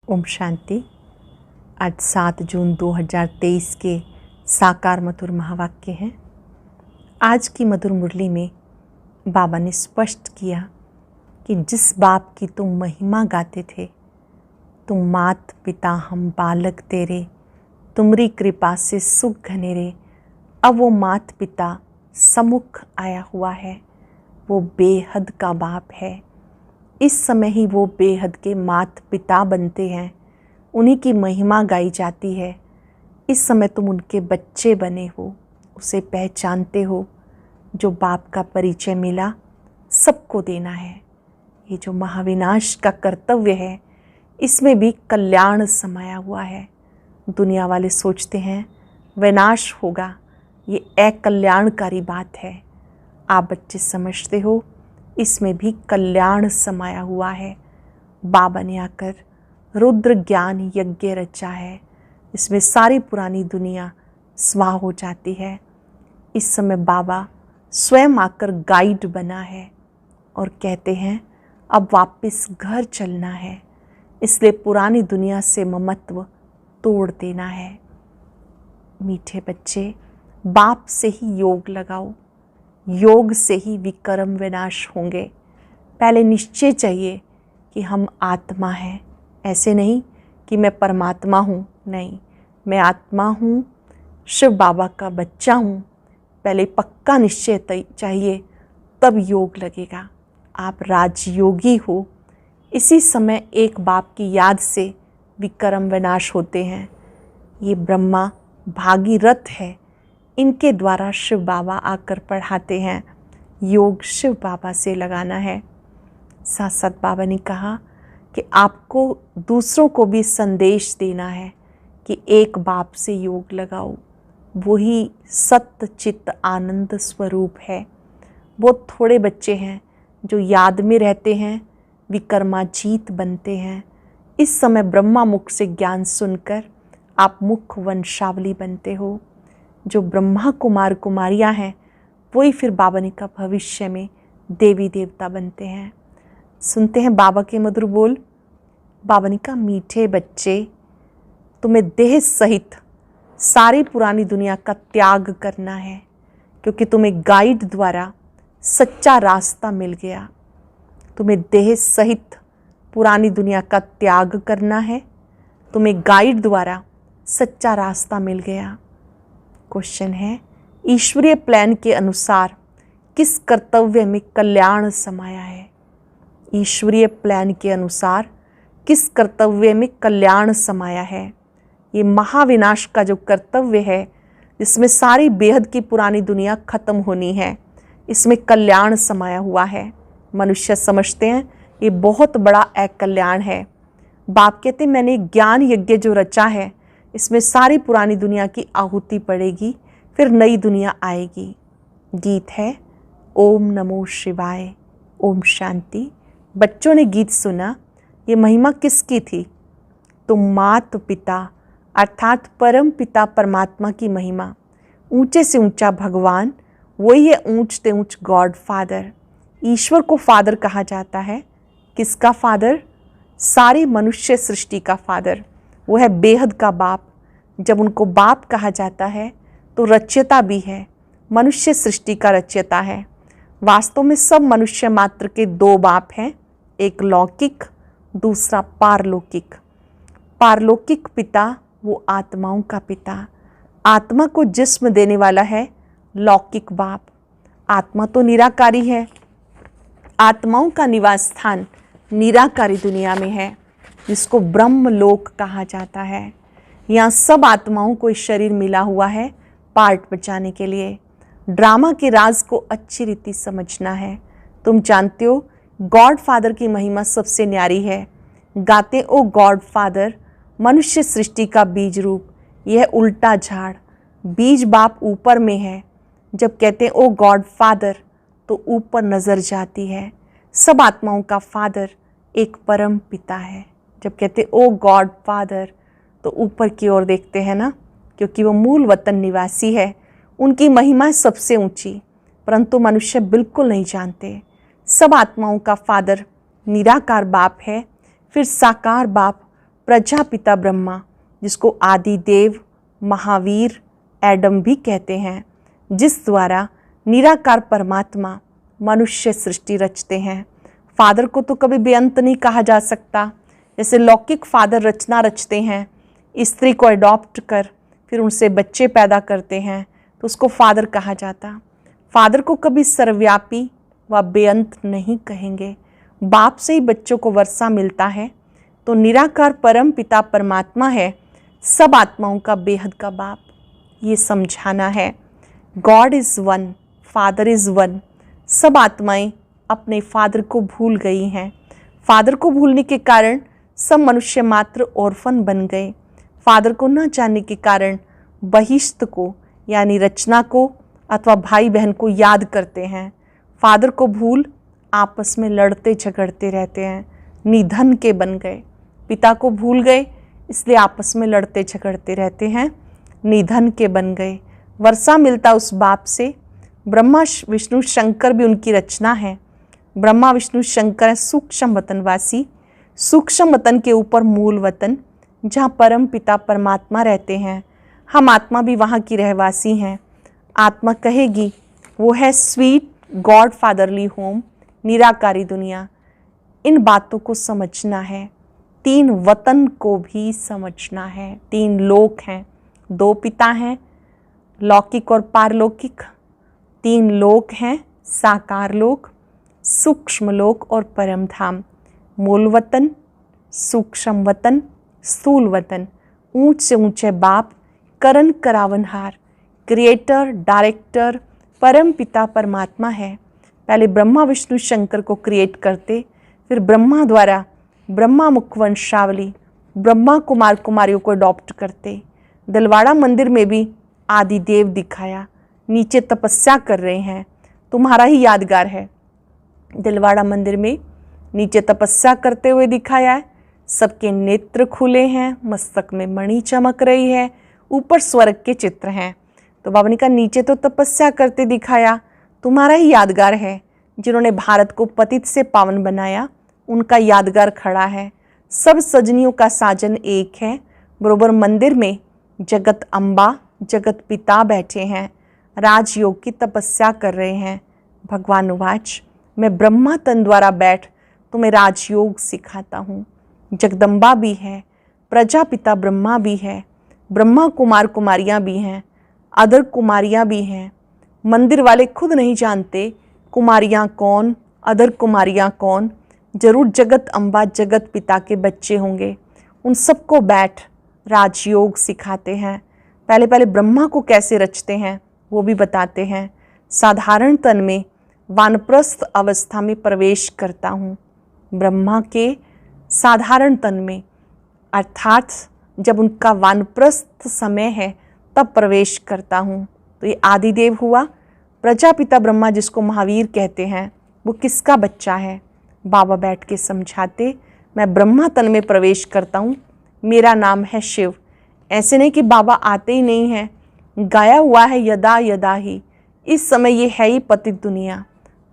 ओम शांति। आज 7 जून 2023 के साकार मधुर महावाक्य हैं। आज की मधुर मुरली में बाबा ने स्पष्ट किया कि जिस बाप की तुम महिमा गाते थे, तुम मात पिता हम बालक तेरे, तुमरी कृपा से सुख घनेरे, अब वो मात पिता सम्मुख आया हुआ है। वो बेहद का बाप है। इस समय ही वो बेहद के मात पिता बनते हैं, उन्हीं की महिमा गाई जाती है। इस समय तुम उनके बच्चे बने हो, उसे पहचानते हो। जो बाप का परिचय मिला सबको देना है। ये जो महाविनाश का कर्तव्य है, इसमें भी कल्याण समाया हुआ है। दुनिया वाले सोचते हैं विनाश होगा, ये अकल्याणकारी बात है। आप बच्चे समझते हो इसमें भी कल्याण समाया हुआ है। बाबा ने आकर रुद्र ज्ञान यज्ञ रचा है। इसमें सारी पुरानी दुनिया स्वाह हो जाती है। इस समय बाबा स्वयं आकर गाइड बना है और कहते हैं अब वापस घर चलना है, इसलिए पुरानी दुनिया से ममत्व तोड़ देना है। मीठे बच्चे, बाप से ही योग लगाओ, योग से ही विकर्म विनाश होंगे। पहले निश्चय चाहिए कि हम आत्मा हैं, ऐसे नहीं कि मैं परमात्मा हूँ। नहीं, मैं आत्मा हूँ, शिव बाबा का बच्चा हूँ। पहले पक्का निश्चय चाहिए, तब योग लगेगा। आप राजयोगी हो। इसी समय एक बाप की याद से विकर्म विनाश होते हैं। ये ब्रह्मा भागीरथ है, इनके द्वारा शिव बाबा आकर पढ़ाते हैं। योग शिव बाबा से लगाना है। साथ साथ बाबा ने कहा कि आपको दूसरों को भी संदेश देना है कि एक बाप से योग लगाओ, वही सत्य चित्त आनंद स्वरूप है। बहुत थोड़े बच्चे हैं जो याद में रहते हैं, विकर्माजीत बनते हैं। इस समय ब्रह्मा मुख से ज्ञान सुनकर आप मुख वंशावली बनते हो। जो ब्रह्मा कुमार कुमारियाँ हैं, वही फिर बाबा ने का भविष्य में देवी देवता बनते हैं। सुनते हैं बाबा के मधुर बोल। बाबा ने कहा, मीठे बच्चे, तुम्हें देह सहित सारी पुरानी दुनिया का त्याग करना है, क्योंकि तुम्हें गाइड द्वारा सच्चा रास्ता मिल गया। तुम्हें देह सहित पुरानी दुनिया का त्याग करना है, तुम्हें गाइड द्वारा सच्चा रास्ता मिल गया। क्वेश्चन है, ईश्वरीय प्लान के अनुसार किस कर्तव्य में कल्याण समाया है? ईश्वरीय प्लान के अनुसार किस कर्तव्य में कल्याण समाया है? ये महाविनाश का जो कर्तव्य है, जिसमें सारी बेहद की पुरानी दुनिया खत्म होनी है, इसमें कल्याण समाया हुआ है। मनुष्य समझते हैं ये बहुत बड़ा अकल्याण है। बाप कहते हैं मैंने ज्ञान यज्ञ जो रचा है, इसमें सारी पुरानी दुनिया की आहुति पड़ेगी, फिर नई दुनिया आएगी। गीत है ओम नमो शिवाय, ओम शांति। बच्चों ने गीत सुना। ये महिमा किसकी थी? तो मात पिता अर्थात परम पिता परमात्मा की महिमा। ऊंचे से ऊंचा भगवान, वही है ऊंच से ऊंच गॉड फादर। ईश्वर को फादर कहा जाता है। किसका फादर? सारी मनुष्य सृष्टि का फादर। वो है बेहद का बाप। जब उनको बाप कहा जाता है तो रच्यता भी है, मनुष्य सृष्टि का रच्यता है। वास्तव में सब मनुष्य मात्र के दो बाप हैं, एक लौकिक, दूसरा पारलौकिक। पारलौकिक पिता वो आत्माओं का पिता, आत्मा को जिस्म देने वाला है लौकिक बाप। आत्मा तो निराकारी है, आत्माओं का निवास स्थान निराकारी दुनिया में है, जिसको ब्रह्मलोक कहा जाता है। यहाँ सब आत्माओं को इस शरीर मिला हुआ है पार्ट बचाने के लिए। ड्रामा के राज को अच्छी रीति समझना है। तुम जानते हो गॉड फादर की महिमा सबसे न्यारी है। गाते ओ गॉड फादर, मनुष्य सृष्टि का बीज रूप। यह उल्टा झाड़, बीज बाप ऊपर में है। जब कहते ओ गॉड फादर तो ऊपर नजर जाती है। सब आत्माओं का फादर एक परम पिता है। जब कहते ओ गॉड फादर तो ऊपर की ओर देखते हैं ना, क्योंकि वो मूल वतन निवासी है। उनकी महिमा सबसे ऊंची, परंतु मनुष्य बिल्कुल नहीं जानते। सब आत्माओं का फादर निराकार बाप है, फिर साकार बाप प्रजापिता ब्रह्मा, जिसको आदि देव, महावीर, एडम भी कहते हैं, जिस द्वारा निराकार परमात्मा मनुष्य सृष्टि रचते हैं। फादर को तो कभी बेअंत नहीं कहा जा सकता। जैसे लौकिक फादर रचना रचते हैं, स्त्री को अडॉप्ट कर फिर उनसे बच्चे पैदा करते हैं, तो उसको फादर कहा जाता। फादर को कभी सर्वव्यापी व बेअंत नहीं कहेंगे। बाप से ही बच्चों को वर्षा मिलता है, तो निराकार परम पिता परमात्मा है, सब आत्माओं का बेहद का बाप। ये समझाना है। God is one, father is one. सब आत्माएं अपने फादर को भूल गई हैं। फादर को भूलने के कारण सब मनुष्य मात्र ऑर्फन बन गए। फादर को न जानने के कारण बहिष्ठ को यानी रचना को अथवा भाई बहन को याद करते हैं। फादर को भूल आपस में लड़ते झगड़ते रहते हैं, निधन के बन गए। पिता को भूल गए, इसलिए आपस में लड़ते झगड़ते रहते हैं, निधन के बन गए। वर्षा मिलता उस बाप से। ब्रह्मा विष्णु शंकर भी उनकी रचना है। ब्रह्मा विष्णु शंकर है सूक्ष्म वतनवासी। सूक्ष्म वतन के ऊपर मूल वतन, जहाँ परम पिता परमात्मा रहते हैं। हम आत्मा भी वहाँ की रहवासी हैं। आत्मा कहेगी वो है स्वीट गॉड फादरली होम, निराकारी दुनिया। इन बातों को समझना है। 3 वतन को भी समझना है। 3 लोक हैं, 2 पिता हैं, लौकिक और पारलौकिक। 3 लोक हैं, साकार लोक, सूक्ष्म लोक और परम धाम। मूल वतन, सूक्ष्म वतन, स्थूल वतन। ऊंच से ऊंचे बाप, करण करावनहार, क्रिएटर, डायरेक्टर, परम पिता परमात्मा है। पहले ब्रह्मा विष्णु शंकर को क्रिएट करते, फिर ब्रह्मा द्वारा ब्रह्मा मुख वंशावली ब्रह्मा कुमार कुमारियों को अडॉप्ट करते। दिलवाड़ा मंदिर में भी आदि देव दिखाया, नीचे तपस्या कर रहे हैं, तुम्हारा ही यादगार है। दिलवाड़ा मंदिर में नीचे तपस्या करते हुए दिखाया है। सबके नेत्र खुले हैं, मस्तक में मणि चमक रही है, ऊपर स्वर्ग के चित्र हैं। तो बाबा ने कहा नीचे तो तपस्या करते दिखाया, तुम्हारा ही यादगार है। जिन्होंने भारत को पतित से पावन बनाया, उनका यादगार खड़ा है। सब सजनियों का साजन एक है। बरोबर मंदिर में जगत अम्बा, जगत पिता बैठे हैं, राजयोग की तपस्या कर रहे हैं। भगवान उवाच, मैं ब्रह्मा तन द्वारा बैठ तुम्हें राजयोग सिखाता हूँ। जगदम्बा भी है, प्रजापिता ब्रह्मा भी है, ब्रह्मा कुमार कुमारियाँ भी हैं, अदर कुमारियाँ भी हैं। मंदिर वाले खुद नहीं जानते कुमारियाँ कौन, अदर कुमारियाँ कौन। जरूर जगत अम्बा, जगत पिता के बच्चे होंगे। उन सबको बैठ राजयोग सिखाते हैं। पहले पहले ब्रह्मा को कैसे रचते हैं वो भी बताते हैं। साधारण तन में वानप्रस्थ अवस्था में प्रवेश करता हूँ। ब्रह्मा के साधारण तन में, अर्थात जब उनका वानप्रस्थ समय है तब प्रवेश करता हूँ। तो ये आदिदेव हुआ। प्रजापिता ब्रह्मा जिसको महावीर कहते हैं, वो किसका बच्चा है? बाबा बैठ के समझाते, मैं ब्रह्मा तन में प्रवेश करता हूँ, मेरा नाम है शिव। ऐसे नहीं कि बाबा आते ही नहीं हैं, गाया हुआ है यदा यदा ही। इस समय ये है ही पतित दुनिया।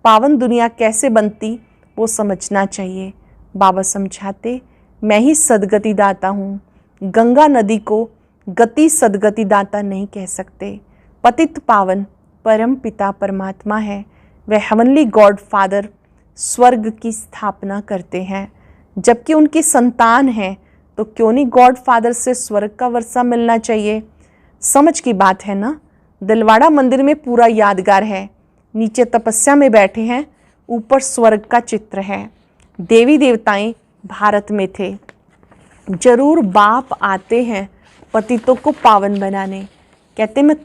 पावन दुनिया कैसे बनती वो समझना चाहिए। बाबा समझाते, मैं ही सदगति दाता हूँ। गंगा नदी को गति सदगति दाता नहीं कह सकते। पतित पावन परम पिता परमात्मा है। वह हेवनली गॉड फादर स्वर्ग की स्थापना करते हैं। जबकि उनकी संतान है तो क्यों नहीं गॉड फादर से स्वर्ग का वर्षा मिलना चाहिए। समझ की बात है ना। दिलवाड़ा मंदिर में पूरा यादगार है। नीचे तपस्या में बैठे हैं, ऊपर स्वर्ग का चित्र है। देवी देवताएं भारत में थे। जरूर बाप आते हैं पतितों को पावन बनाने। कहते मैं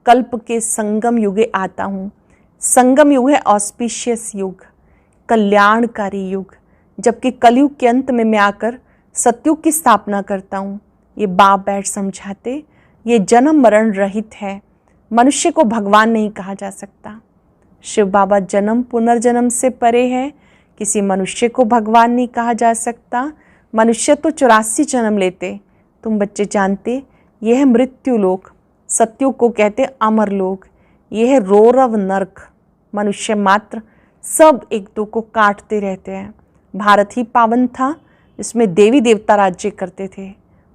कल्प के संगम युगे आता हूँ। संगम युग है ऑस्पिशियस युग, कल्याणकारी युग। जबकि कलयुग के अंत में मैं आकर सतयुग की स्थापना करता हूँ। ये बाप बैठ समझाते, ये जन्म मरण रहित है। मनुष्य को भगवान नहीं कहा जा सकता। शिव बाबा जन्म पुनर्जन्म से परे है। किसी मनुष्य को भगवान नहीं कहा जा सकता। मनुष्य तो 84 जन्म लेते। तुम बच्चे जानते, यह है मृत्यु लोक। सतयुग को कहते अमर लोक। यह है रोरव नर्क। मनुष्य मात्र सब एक दो को काटते रहते हैं। भारत ही पावन था इसमें देवी देवता राज्य करते थे।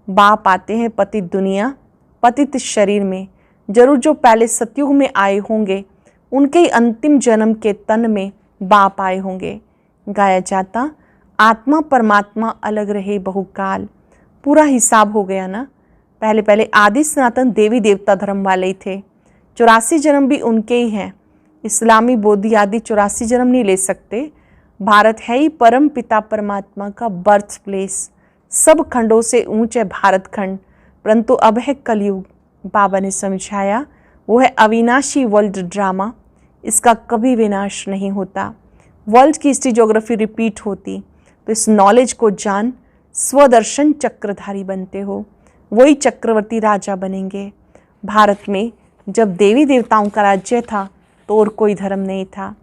बाप आते हैं पतित दुनिया, पतित शरीर में। जरूर जो पहले सतयुग में आए होंगे उनके ही अंतिम जन्म के तन में बाप आए होंगे। गाया जाता आत्मा परमात्मा अलग रहे बहुकाल। पूरा हिसाब हो गया ना। पहले पहले आदि सनातन देवी देवता धर्म वाले ही थे। 84 जन्म भी उनके ही हैं। इस्लामी बोधि आदि 84 जन्म नहीं ले सकते। भारत है ही परम पिता परमात्मा का बर्थ प्लेस। सब खंडों से ऊंच है भारत खंड, परंतु अब है कलयुग। बाबा ने समझाया वो है अविनाशी वर्ल्ड ड्रामा। इसका कभी विनाश नहीं होता। वर्ल्ड की हिस्ट्री ज्योग्राफी रिपीट होती तो इस नॉलेज को जान स्वदर्शन चक्रधारी बनते हो, वही चक्रवर्ती राजा बनेंगे। भारत में जब देवी देवताओं का राज्य था तो और कोई धर्म नहीं था।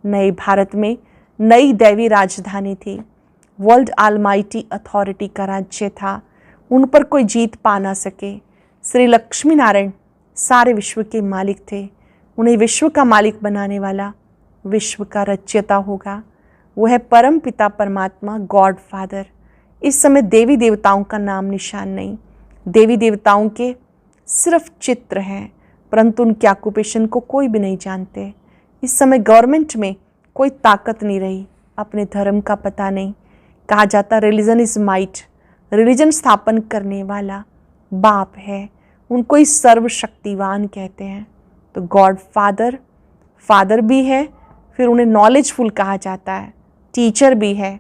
नए भारत में नई दैवी राजधानी थी। वर्ल्ड आलमाइटी अथॉरिटी का राज्य था। उन पर कोई जीत पा ना सके। श्री लक्ष्मी नारायण सारे विश्व के मालिक थे। उन्हें विश्व का मालिक बनाने वाला विश्व का रचयिता होगा। वो है परम पिता परमात्मा, गॉड फादर। इस समय देवी देवताओं का नाम निशान नहीं। देवी देवताओं के सिर्फ चित्र हैं, परंतु उनके ऑक्यूपेशन को कोई भी नहीं जानते। इस समय गवर्नमेंट में कोई ताकत नहीं रही। अपने धर्म का पता नहीं। कहा जाता रिलीजन इज माइट। रिलीजन स्थापन करने वाला बाप है। उनको ही सर्वशक्तिवान कहते हैं। तो गॉड फादर, फादर भी है, फिर उन्हें नॉलेजफुल कहा जाता है, टीचर भी है,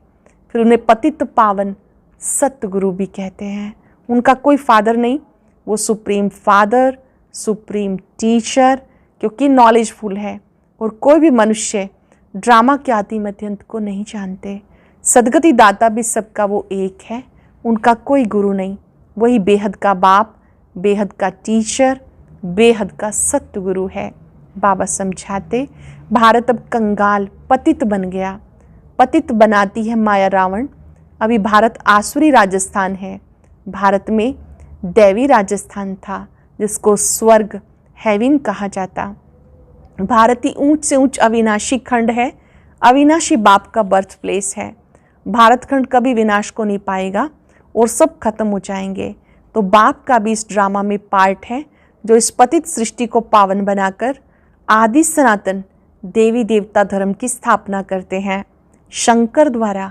फिर उन्हें पतित पावन सतगुरु भी कहते हैं। उनका कोई फादर नहीं, वो सुप्रीम फादर, सुप्रीम टीचर, क्योंकि नॉलेजफुल है। और कोई भी मनुष्य ड्रामा के आदि मध्यंत को नहीं जानते। सदगति दाता भी सबका वो एक है। उनका कोई गुरु नहीं। वही बेहद का बाप, बेहद का टीचर, बेहद का सतगुरु है। बाबा समझाते भारत अब कंगाल पतित बन गया। पतित बनाती है माया रावण। अभी भारत आसुरी राजस्थान है। भारत में दैवी राजस्थान था, जिसको स्वर्ग हेवन कहा जाता। भारत ही ऊंच से ऊंच अविनाशी खंड है। अविनाशी बाप का बर्थ प्लेस है। भारत खंड कभी विनाश को नहीं पाएगा और सब खत्म हो जाएंगे। तो बाप का भी इस ड्रामा में पार्ट है, जो इस पतित सृष्टि को पावन बनाकर आदि सनातन देवी देवता धर्म की स्थापना करते हैं। शंकर द्वारा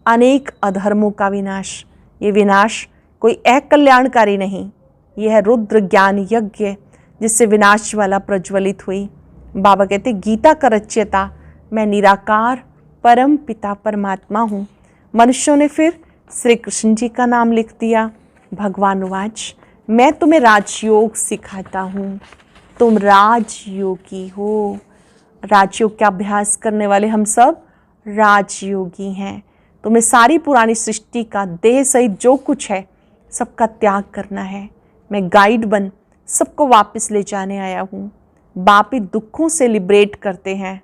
अनेक अधर्मों का विनाश। ये विनाश कोई अकल्याणकारी नहीं, यह है रुद्र ज्ञान यज्ञ, जिससे विनाश वाला प्रज्वलित हुई। बाबा कहते गीता का रचयिता मैं निराकार परम पिता परमात्मा हूँ। मनुष्यों ने फिर श्री कृष्ण जी का नाम लिख दिया। भगवान वाच मैं तुम्हें राजयोग सिखाता हूँ, तुम राजयोगी हो। राजयोग का अभ्यास करने वाले हम सब राजयोगी हैं। तुम्हें सारी पुरानी सृष्टि का देह सहित जो कुछ है सबका त्याग करना है। मैं गाइड बन सबको वापस ले जाने आया हूँ। बाप ही दुखों से लिबरेट करते हैं।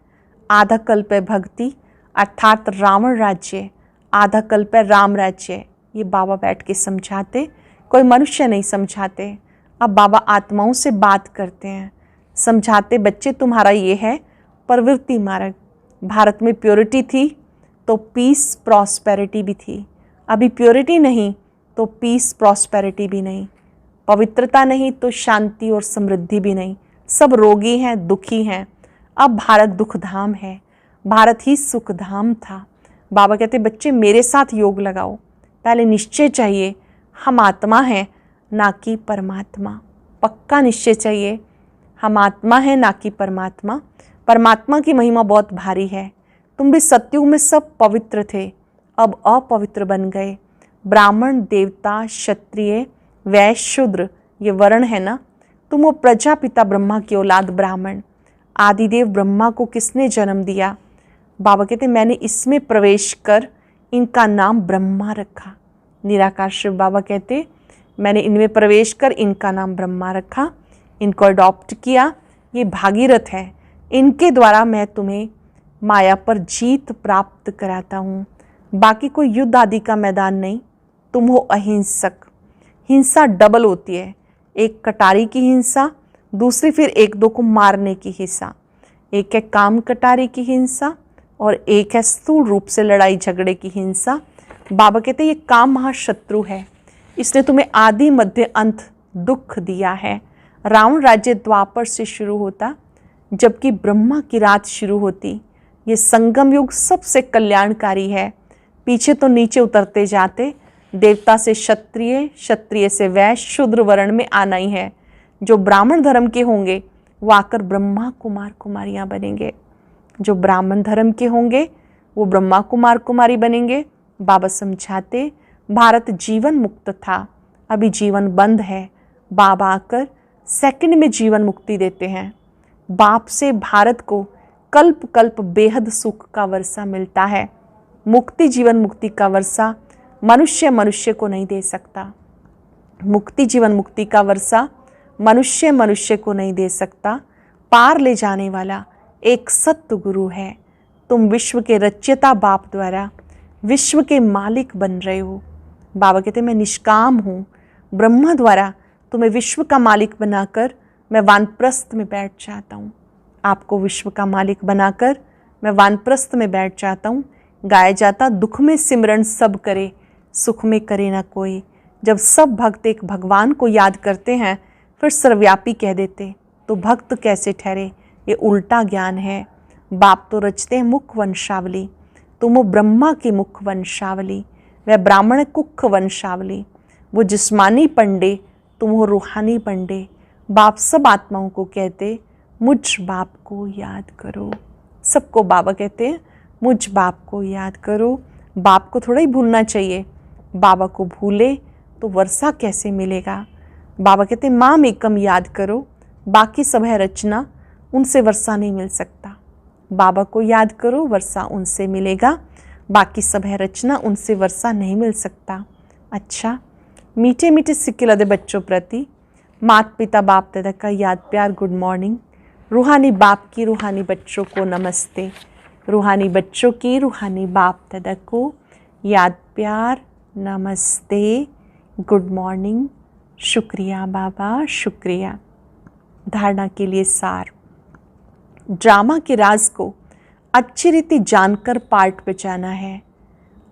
आधा कल्प है भक्ति अर्थात रावण राज्य, आधा कल्प है राम राज्य। ये बाबा बैठ के समझाते, कोई मनुष्य नहीं समझाते। अब बाबा आत्माओं से बात करते हैं, समझाते बच्चे तुम्हारा ये है प्रवृत्ति मार्ग। भारत में प्योरिटी थी तो पीस प्रॉस्पेरिटी भी थी। अभी प्योरिटी नहीं तो पीस प्रॉस्पेरिटी भी नहीं। पवित्रता नहीं तो शांति और समृद्धि भी नहीं। सब रोगी हैं, दुखी हैं। अब भारत दुखधाम है। भारत ही सुखधाम था। बाबा कहते बच्चे मेरे साथ योग लगाओ। पहले निश्चय चाहिए हम आत्मा हैं ना कि परमात्मा। पक्का निश्चय चाहिए हम आत्मा हैं ना कि परमात्मा। परमात्मा की महिमा बहुत भारी है। तुम भी सतयुग में सब पवित्र थे, अब अपवित्र बन गए। ब्राह्मण, देवता, क्षत्रिय, वैश्य, शूद्र ये वर्ण है ना। तुम वो प्रजापिता ब्रह्मा की औलाद ब्राह्मण। आदिदेव ब्रह्मा को किसने जन्म दिया? बाबा कहते मैंने इसमें प्रवेश कर इनका नाम ब्रह्मा रखा। निराकार शिव बाबा कहते मैंने इनमें प्रवेश कर इनका नाम ब्रह्मा रखा, इनको अडॉप्ट किया। ये भागीरथ है, इनके द्वारा मैं तुम्हें माया पर जीत प्राप्त कराता हूँ। बाकी कोई युद्ध आदि का मैदान नहीं। तुम हो अहिंसक। हिंसा डबल होती है, एक कटारी की हिंसा, दूसरी फिर एक दो को मारने की हिंसा। एक है काम कटारी की हिंसा और एक है स्थूल रूप से लड़ाई झगड़े की हिंसा। बाबा कहते हैं ये काम महाशत्रु है, इसने तुम्हें आदि मध्य अंत दुख दिया है। रावण राज्य द्वापर से शुरू होता, जबकि ब्रह्मा की रात शुरू होती। ये संगम युग सबसे कल्याणकारी है। पीछे तो नीचे उतरते जाते, देवता से क्षत्रिय, क्षत्रिय से वैश्य, शूद्र वर्ण में आना ही है। जो ब्राह्मण धर्म के होंगे वो आकर ब्रह्मा कुमार कुमारियाँ बनेंगे। जो ब्राह्मण धर्म के होंगे वो ब्रह्मा कुमार कुमारी बनेंगे। बाबा समझाते, भारत जीवन मुक्त था, अभी जीवन बंद है। बाबा आकर सेकंड में जीवन मुक्ति देते हैं। बाप से भारत को कल्प कल्प बेहद सुख का वर्षा मिलता है। मुक्ति जीवन मुक्ति का वर्षा मनुष्य मनुष्य को नहीं दे सकता। मुक्ति जीवन मुक्ति का वर्षा मनुष्य मनुष्य को नहीं दे सकता। पार ले जाने वाला एक सत्य गुरु है। तुम विश्व के रचयिता बाप द्वारा विश्व के मालिक बन रहे हो। बाबा कहते मैं निष्काम हूँ। ब्रह्मा द्वारा तुम्हें विश्व का मालिक बनाकर मैं वानप्रस्थ में बैठ जाता हूँ। आपको विश्व का मालिक बनाकर मैं वानप्रस्थ में बैठ जाता हूँ। गाया जाता, दुख में सिमरन सब करे, सुख में करे ना कोई। जब सब भक्त एक भगवान को याद करते हैं फिर सर्वव्यापी कह देते तो भक्त कैसे ठहरे? ये उल्टा ज्ञान है। बाप तो रचते हैं मुख वंशावली, तुम हो ब्रह्मा की मुख वंशावली, वह ब्राह्मण कुख वंशावली। वो जिस्मानी पंडे, तुम हो रूहानी पंडे। बाप सब आत्माओं को कहते मुझ बाप को याद करो। सबको बाबा कहते हैं मुझ बाप को याद करो। बाप को थोड़ा ही भूलना चाहिए। बाबा को भूले तो वर्षा कैसे मिलेगा? बाबा कहते हैं माम एकम याद करो, बाकी सब है रचना, उनसे वर्षा नहीं मिल सकता। बाबा को याद करो, वर्षा उनसे मिलेगा। बाकी सब है रचना, उनसे वर्षा नहीं मिल सकता। अच्छा, मीठे मीठे सिक्के लदे बच्चों प्रति माता पिता बाप दादा का याद प्यार गुड मॉर्निंग। रूहानी बाप की रूहानी बच्चों को नमस्ते। रूहानी बच्चों की रूहानी बाप दादा को याद प्यार नमस्ते, गुड मॉर्निंग। शुक्रिया बाबा, शुक्रिया। धारणा के लिए सार, ड्रामा के राज को अच्छी रीति जानकर पार्ट पे जाना है।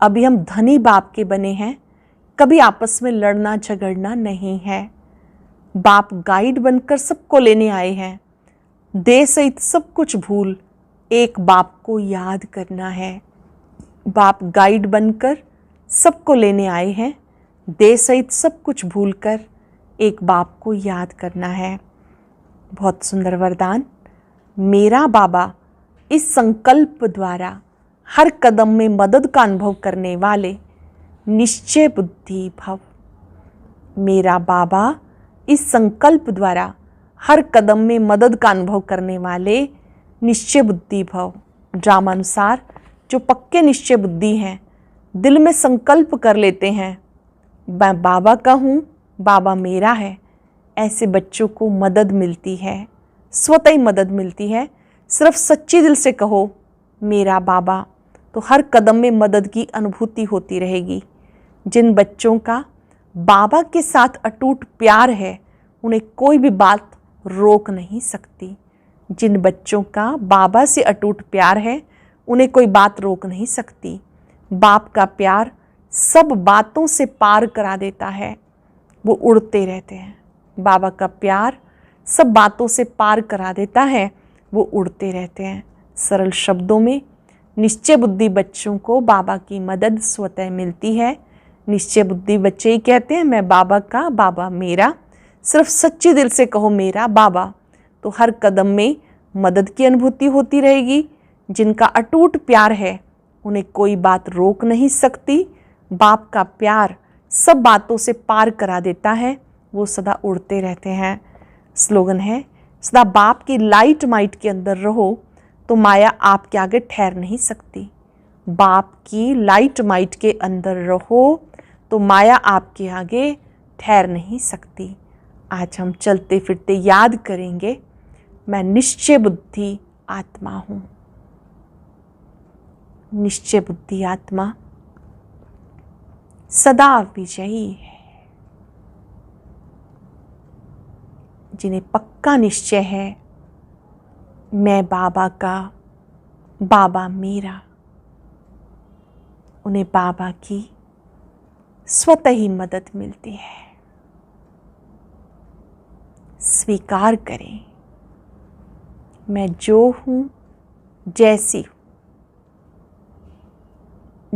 अभी हम धनी बाप के बने हैं, कभी आपस में लड़ना झगड़ना नहीं है। बाप गाइड बनकर सबको लेने आए हैं। देह सहित सब कुछ भूल एक बाप को याद करना है। बाप गाइड बनकर सबको लेने आए हैं। देह सहित सब कुछ भूलकर एक बाप को याद करना है। बहुत सुंदर वरदान। मेरा बाबा इस संकल्प द्वारा हर कदम में मदद का अनुभव करने वाले निश्चय बुद्धि भव। मेरा बाबा इस संकल्प द्वारा हर कदम में मदद का अनुभव करने वाले निश्चय बुद्धि भव। ड्रामानुसार जो पक्के निश्चय बुद्धि हैं, दिल में संकल्प कर लेते हैं मैं बाबा का हूँ, बाबा मेरा है, ऐसे बच्चों को मदद मिलती है, स्वतः ही मदद मिलती है। सिर्फ सच्चे दिल से कहो मेरा बाबा, तो हर कदम में मदद की अनुभूति होती रहेगी। जिन बच्चों का बाबा के साथ अटूट प्यार है उन्हें कोई भी बात रोक नहीं सकती। जिन बच्चों का बाबा से अटूट प्यार है उन्हें कोई बात रोक नहीं सकती। बाप का प्यार सब बातों से पार करा देता है, वो उड़ते रहते हैं। बाबा का प्यार सब बातों से पार करा देता है, वो उड़ते रहते हैं। सरल शब्दों में निश्चय बुद्धि बच्चों को बाबा की मदद स्वतः मिलती है। निश्चय बुद्धि बच्चे ही कहते हैं मैं बाबा का, बाबा मेरा। सिर्फ सच्चे दिल से कहो मेरा बाबा, तो हर कदम में मदद की अनुभूति होती रहेगी। जिनका अटूट प्यार है उन्हें कोई बात रोक नहीं सकती। बाप का प्यार सब बातों से पार करा देता है, वो सदा उड़ते रहते हैं। स्लोगन है सदा बाप की लाइट माइट के अंदर रहो तो माया आपके आगे ठहर नहीं सकती। बाप की लाइट माइट के अंदर रहो तो माया आपके आगे ठहर नहीं सकती। आज हम चलते फिरते याद करेंगे मैं निश्चय बुद्धि आत्मा हूँ। निश्चय बुद्धि आत्मा सदा विजयी है। जिन्हें पक्का निश्चय है मैं बाबा का, बाबा मेरा, उन्हें बाबा की स्वतः ही मदद मिलती है। स्वीकार करें, मैं जो हूं, जैसी हूं,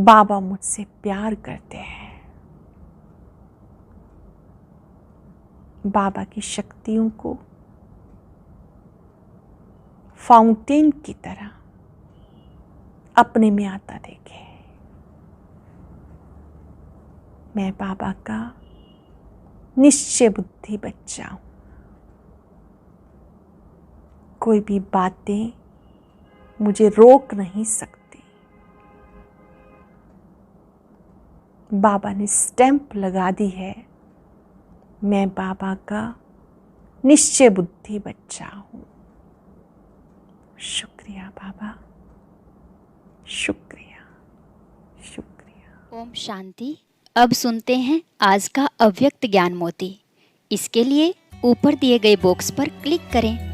बाबा मुझसे प्यार करते हैं। बाबा की शक्तियों को फाउंटेन की तरह अपने में आता देखें। मैं बाबा का निश्चय बुद्धि बच्चा हूं। कोई भी बातें मुझे रोक नहीं सकती। बाबा ने स्टैंप लगा दी है, मैं बाबा का निश्चय बुद्धि बच्चा हूं। शुक्रिया बाबा, शुक्रिया, शुक्रिया। ओम शांति। अब सुनते हैं आज का अव्यक्त ज्ञान मोती। इसके लिए ऊपर दिए गए बॉक्स पर क्लिक करें।